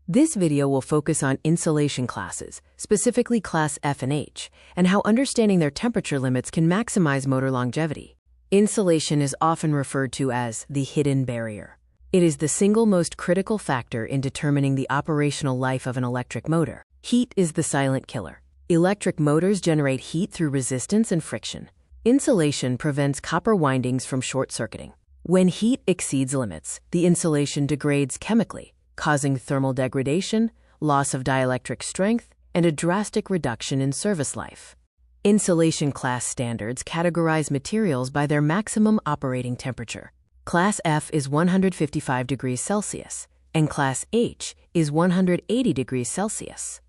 This video will focus on insulation classes, specifically Class F and H, and how understanding their temperature limits can maximize motor longevity. Insulation is often referred to as the hidden barrier. It is the single most critical factor in determining the operational life of an electric motor. Heat is the silent killer. Electric motors generate heat through resistance and friction. Insulation prevents copper windings from short-circuiting. When heat exceeds limits, the insulation degrades chemically, causing thermal degradation, loss of dielectric strength, and a drastic reduction in service life. Insulation class standards categorize materials by their maximum operating temperature. Class F is 155 degrees Celsius, and Class H is 180 degrees Celsius.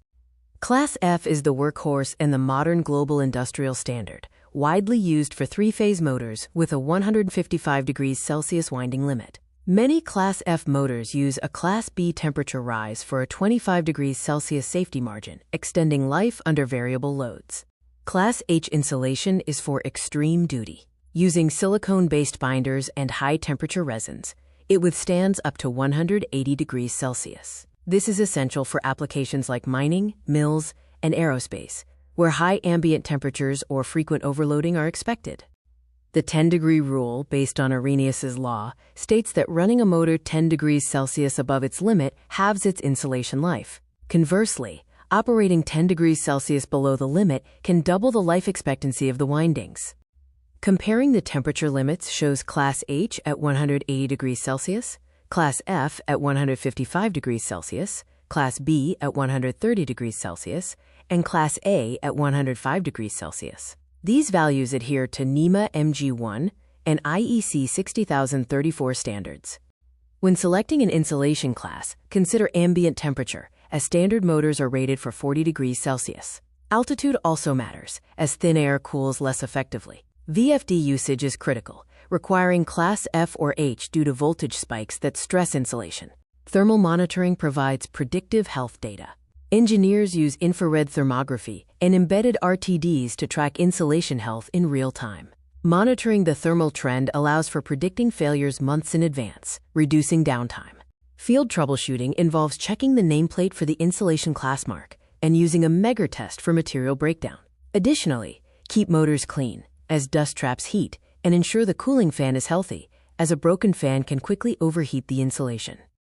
Class F is the workhorse and the modern global industrial standard, widely used for three-phase motors with a 155 degrees Celsius winding limit. Many Class F motors use a Class B temperature rise for a 25 degrees Celsius safety margin, extending life under variable loads. Class H insulation is for extreme duty. Using silicone-based binders and high-temperature resins, it withstands up to 180 degrees Celsius. This is essential for applications like mining, mills, and aerospace, where high ambient temperatures or frequent overloading are expected. The 10-degree rule, based on Arrhenius's law, states that running a motor 10 degrees Celsius above its limit halves its insulation life. Conversely, operating 10 degrees Celsius below the limit can double the life expectancy of the windings. Comparing the temperature limits shows Class H at 180 degrees Celsius, Class F at 155 degrees Celsius, Class B at 130 degrees Celsius, and Class A at 105 degrees Celsius. These values adhere to NEMA MG1 and IEC 60034 standards. When selecting an insulation class, consider ambient temperature, as standard motors are rated for 40 degrees Celsius. Altitude also matters, as thin air cools less effectively. VFD usage is critical, requiring Class F or H due to voltage spikes that stress insulation. Thermal monitoring provides predictive health data. Engineers use infrared thermography and embedded RTDs to track insulation health in real time. Monitoring the thermal trend allows for predicting failures months in advance, reducing downtime. Field troubleshooting involves checking the nameplate for the insulation class mark and using a Megger test for material breakdown. Additionally, keep motors clean, as dust traps heat, and ensure the cooling fan is healthy, as a broken fan can quickly overheat the insulation.